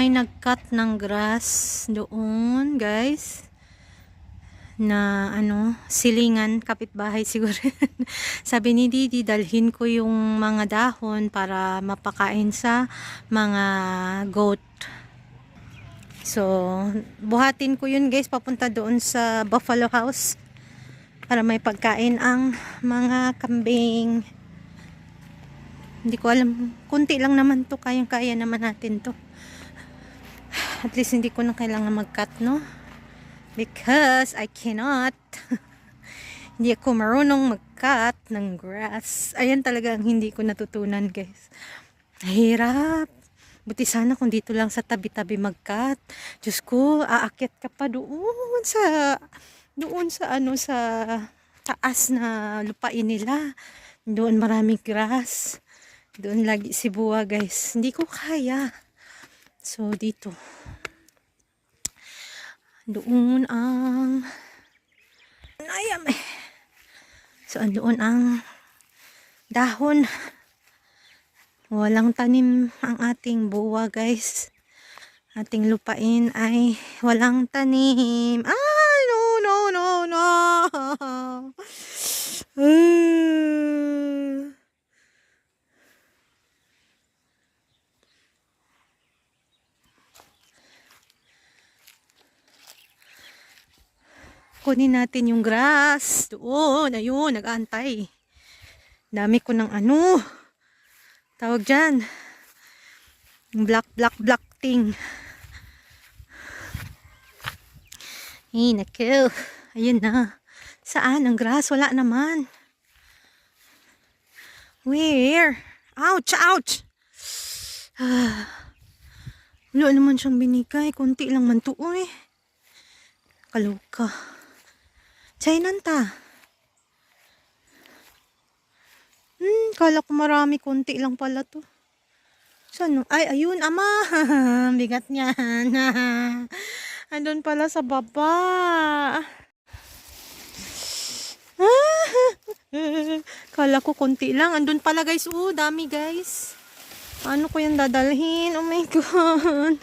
may nag-cut ng grass doon, guys. Na silingan, kapitbahay siguro. Sabi ni Didi, dalhin ko yung mga dahon para mapakain sa mga goat. So, buhatin ko yun, guys, papunta doon sa Buffalo House para may pagkain ang mga kambing. Hindi ko alam, kunti lang naman to, kayang-kaya naman natin to. At least hindi ko na kailangan mag-cut, no? Because I cannot. Hindi ako marunong mag-cut ng grass. Ayan talaga ang hindi ko natutunan, guys. Hirap. Buti sana kung dito lang sa tabi-tabi mag-cut. Diyos ko, aakyat ka pa doon sa sa taas na lupain nila. Doon maraming grass. Doon lagi si Buwa, guys. Hindi ko kaya. So, dito. Doon ang ayam. So, doon ang dahon. Walang tanim ang ating Buwa, guys. Ating lupain ay walang tanim. Ay, no. Kunin natin yung grass. Doon, ayun, nag-aantay. Dami ko ng tawag dyan. Black thing. Eh, naku. Ayun na. Saan ang grass? Wala naman. Where? Ouch! Wala naman siyang binigay. Kunti lang man to, eh. Kaloka. Chainanta. Kala ko marami, konti lang pala to. Saan? Ay, ayun, ama. Bigat niyan. Andun pala sa baba. Kala ko konti lang. Andun pala, guys. Dami, guys. Paano ko yan dadalhin? Oh my God.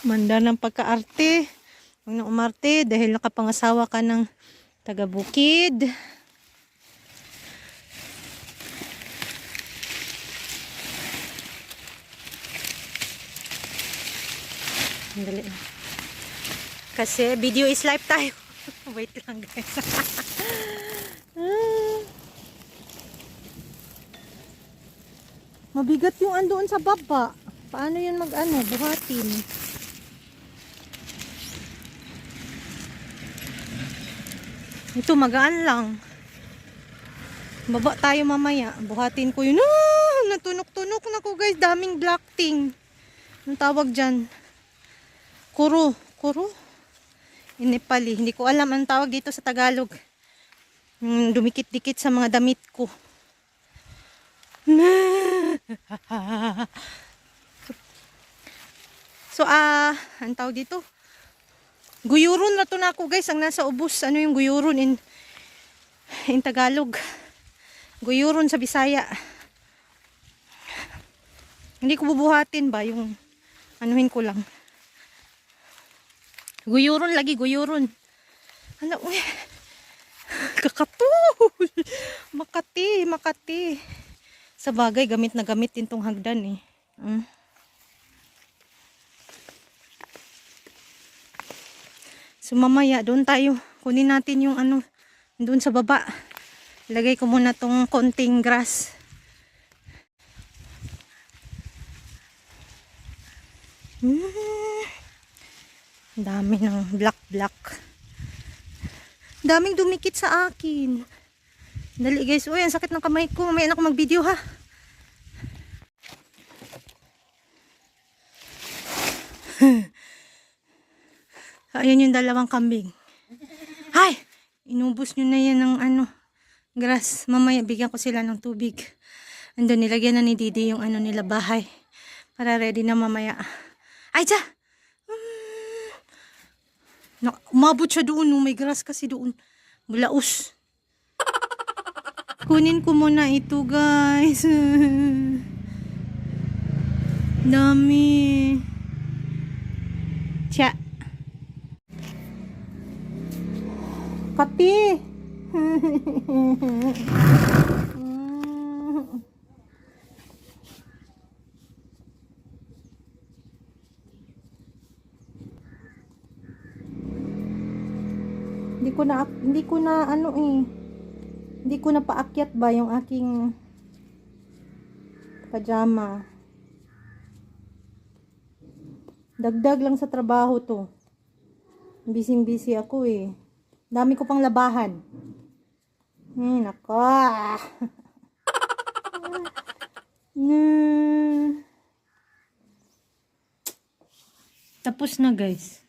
Manda ng pagkaarte. Huwag na umarte dahil nakapangasawa ka ng taga-bukid. Dali. Kasi video is live tayo. Wait lang, guys. Mabigat yung andoon sa baba. Paano yun buhatin? Ito magaan lang. Baba tayo mamaya. Buhatin ko yun. Natunok-tunok na ko, guys. Daming black thing. Anong tawag dyan? Kuro. Inipali. Hindi ko alam ang tawag dito sa Tagalog. Dumikit-dikit sa mga damit ko. So, ang tawag dito? Guyuron na to na ako, guys. Ang nasa ubos. Ano yung guyuron in Tagalog? Guyuron sa Bisaya. Hindi ko bubuhatin ba yung anuhin ko lang. Guyuron lagi, guyuron. Ano, kakatul. Makati. Sa bagay, gamit na gamit din tong hagdan, eh. So mamaya doon tayo, kunin natin yung doon sa baba. Ilagay ko muna tong konting grass. Dami ng black. Daming dumikit sa akin. Dali, guys. Uy, ang sakit ng kamay ko. Mamaya na ako mag-video, ha. Ayan yung dalawang kambing. Hay! Inubos nyo na yan ng grass. Mamaya bigyan ko sila ng tubig. Andun, nilagyan na ni Didi yung nila bahay. Para ready na mamaya. Ay, dya! Umabot siya doon. May grass kasi doon. Bulaos. Kunin ko muna ito, guys. Dami. Tiya. Kati. Hindi ko na ano eh. Hindi ko na paakyat ba yung aking pajama. Dagdag lang sa trabaho to. Busy ako eh. Dami ko pang labahan. Nako. Tapos na guys.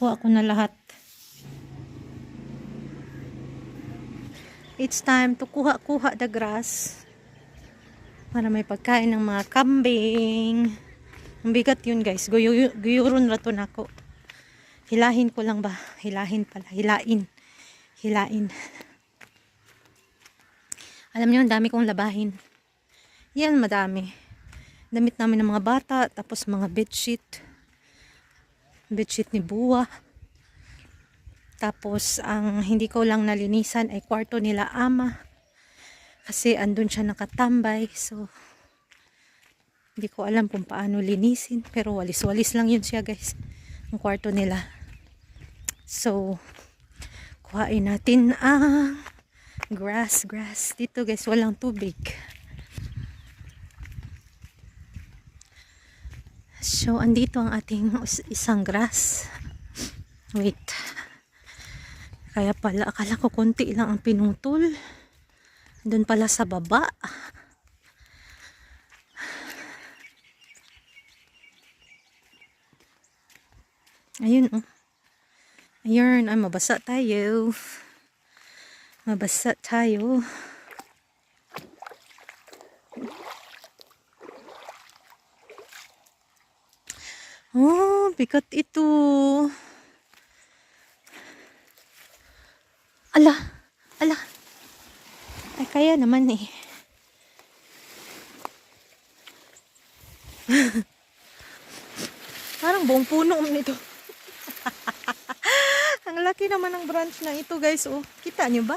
Kuha ko na lahat. It's time to kuha the grass. Para may pagkain ng mga kambing. Ang bigat yun guys. Guyuron rato na ako. Hilahin ko lang ba? Hilahin pala. Hilain. Alam niyo, ang dami kong labahin. Yan, madami. Damit namin ng mga bata. Tapos mga bedsheet. Bedsheet ni Buwa. Tapos, ang hindi ko lang nalinisan ay kwarto nila ama. Kasi andun siya nakatambay. So, hindi ko alam kung paano linisin. Pero walis-walis lang yun siya guys. Ang kwarto nila. So, kuhain natin ang grass. Dito guys, walang tubig. So, andito ang ating isang grass. Wait. Kaya pala, akala ko konti lang ang pinutol. Doon pala sa baba. Ayun oh. Ayun, ay mabasa tayo. Oh, bigat ito. Ala. Ay, kaya naman eh. Parang buong puno nito. Ang laki naman ng branch na ito guys. Oh, kita nyo ba?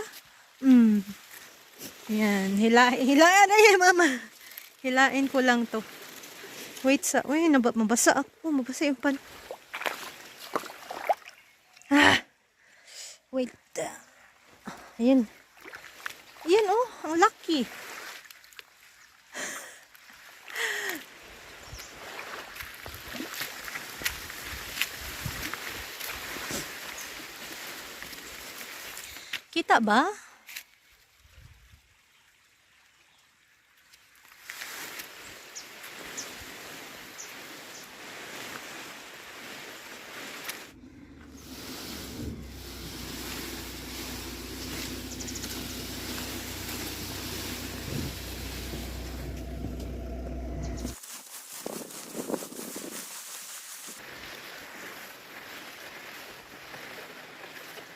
Yan. Hilain. Ay, mama. Hilain ko lang to. Wait mabasa ako. Mabasa yung pan. Wait. Ayan. Ayan oh. Ang laki. Kita ba?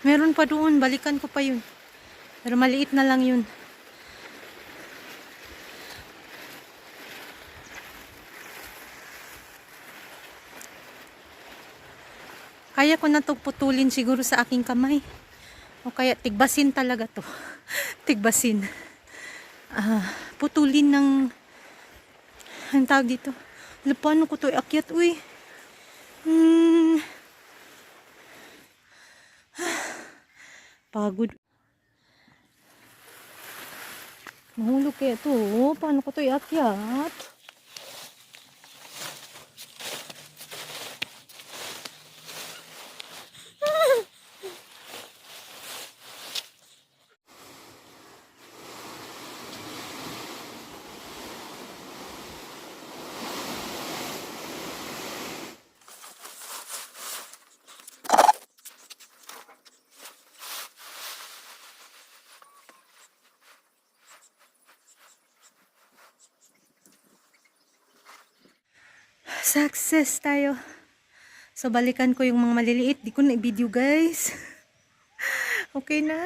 Meron pa doon. Balikan ko pa yun. Pero maliit na lang yun. Kaya ko na to putulin siguro sa aking kamay. O kaya tigbasin talaga to. Tigbasin. Putulin ng ang tawag dito. Paano ko to iakyat? Uy. Pagod. Mahulog kaya to. Paano ko to iakyat? Success tayo. So, balikan ko yung mga maliliit. Di ko na i-video, guys. Okay na.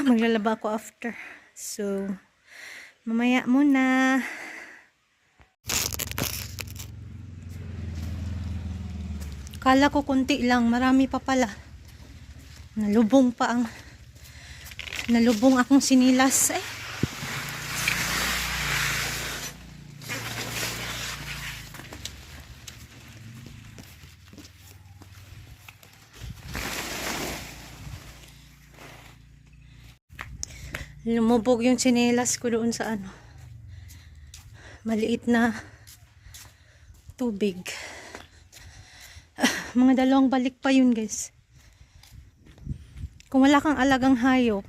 Maglalaba ako after. So, mamaya muna. Kala ko kunti lang, marami pa pala. Nalubong akong sinilas. Eh. Lumubog yung tsinelas ko doon sa ano, maliit na tubig. Mga 2 balik pa yun, guys. Kung wala kang alagang hayop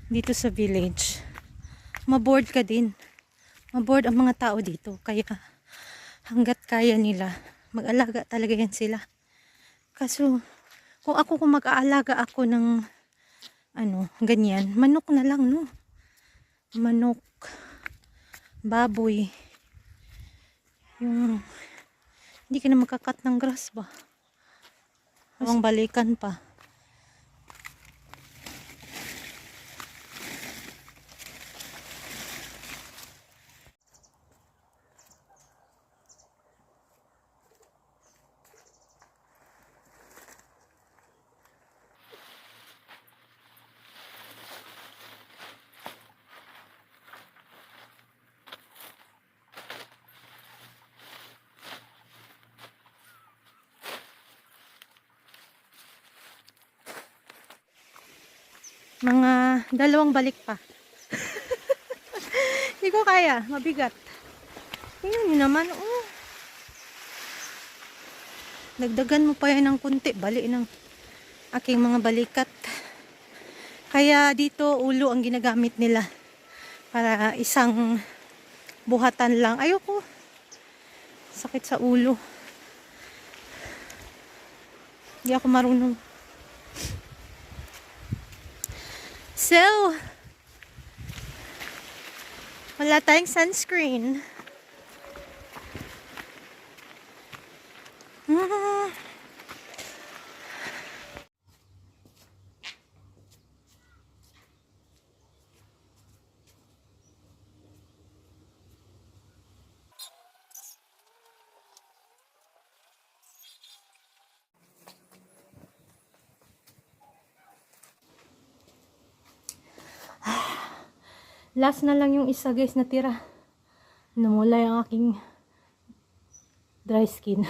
dito sa village, maboard ka din. Maboard ang mga tao dito. Kaya hanggat kaya nila, mag-alaga talaga yan sila. Kaso kung mag-aalaga ako ng ano, ganyan, manok na lang, no? Manok, baboy. Yung hindi ka na magkakat ng grass ba? Ang balikan pa. Mga 2 balik pa. Hindi ko kaya, mabigat. Tingnan nyo naman, oh. Dagdagan mo pa yan ng kunti, bali ng aking mga balikat. Kaya dito, ulo ang ginagamit nila. Para isang buhatan lang. Ayoko. Sakit sa ulo. Hindi ako marunong. So, wala tayong sunscreen. Last na lang yung isa, guys, na tira. Namula yung aking dry skin.